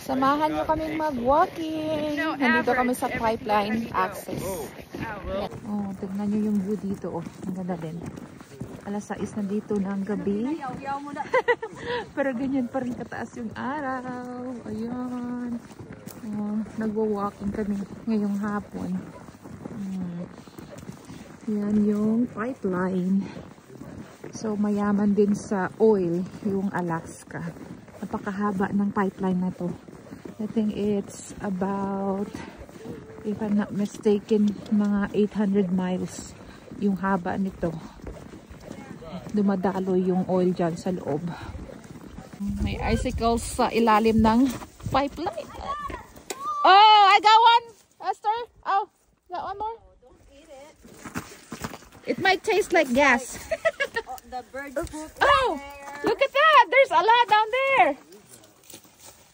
Samahan nyo kaming mag-walking. Nandito kami sa pipeline access. Oh, tignan nyo yung view dito. Oh, ang ganda din. Alas 6 na dito ng gabi. Pero ganyan pa rin kataas yung araw. Ayan. Oh, nagwa-walking kami ngayong hapon. Yan yung pipeline. So, mayaman din sa oil yung Alaska. Napakahaba ng pipeline na to. I think it's about, if I'm not mistaken, mga 800 miles yung haba nito. Dumadalo yung oil dyan sa loob. May icicles sa ilalim ng pipeline. Oh, I got one, Esther. Oh, got one more. Don't eat it. It might taste like gas. The bird poop. Oh, look at that. There's a lot down there.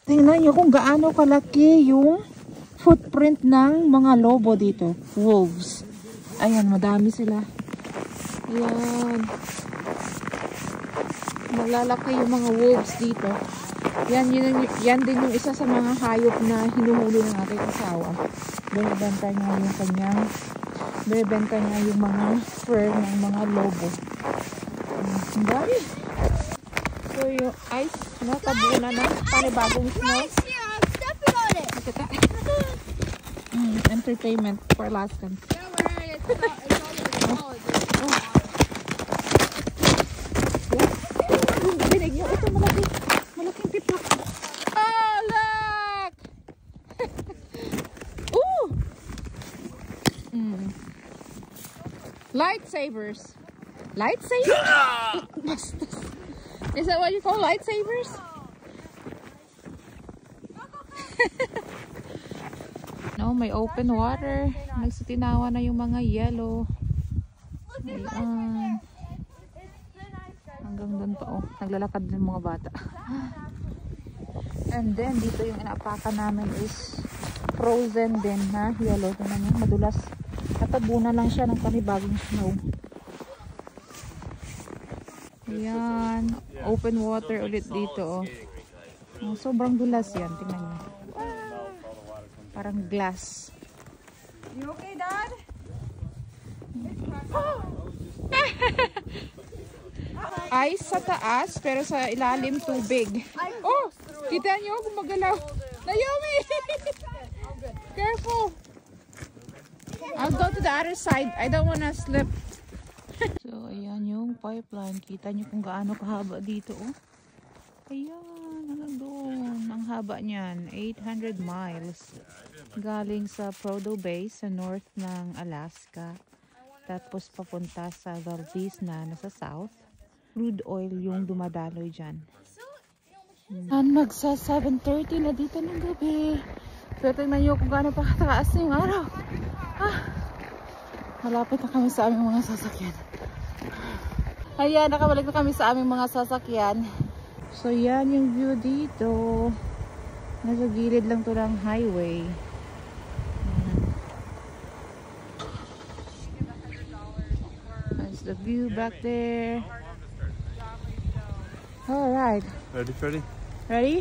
Tingnan nyo kung gaano kalaki yung footprint ng mga lobo dito. Wolves. Ayan, madami sila. Ayan. Malalaki yung mga wolves dito. Yan din yung isa sa mga hayop na hinuhuli ng aking asawa. Binibenta niya yung mga fur ng mga lobo. Ang dami. So yung ice, tabunan na panibagong snow. I'm stepping on it. Look at that. Entertainment for Alaskans. Don't worry, it's all Binig nyo. Ito malaking pitok. Oh, look! Ooh! Lightsabers. Lightsabers? Is that what you call lightsabers? No, may open water. Nagsitinawa na yung mga yellow. Ayan. Hanggang doon pa, oh. Naglalakad ng mga bata. And then, dito yung inaapakan namin is frozen din na yellow. Tingnan nyo, madulas. Natabunan lang siya ng panibagong snow. Ayan. Open water ulit dito, oh. Oh, sobrang dulas yan. Tingnan nyo. Parang glass. You okay, Dad? Ice sa taas, pero sa ilalim tubig. Oh! Kita nyo, gumagalaw. Naomi! Careful! I'll go to the other side. I don't wanna slip. So, ayan yung pipeline. Kita nyo kung gaano kahaba dito, oh. Ayan, hanggang doon. Ang haba niyan, 800 miles. Galing sa Prudhoe Bay sa north ng Alaska. Tapos papunta sa Valdez na nasa south. Crude oil yung dumadaloy dyan. Magsa 7:30 na dito ng gabi. Pero tingnan nyo kung gaano pa kataas yung araw. Malapit na kami sa aming mga sasakyan. Ayan, nakabalik na kami sa aming mga sasakyan. So yan yung view dito. Nasa gilid lang to ng highway. That's the view back there. All right. Ready, Freddie? Ready?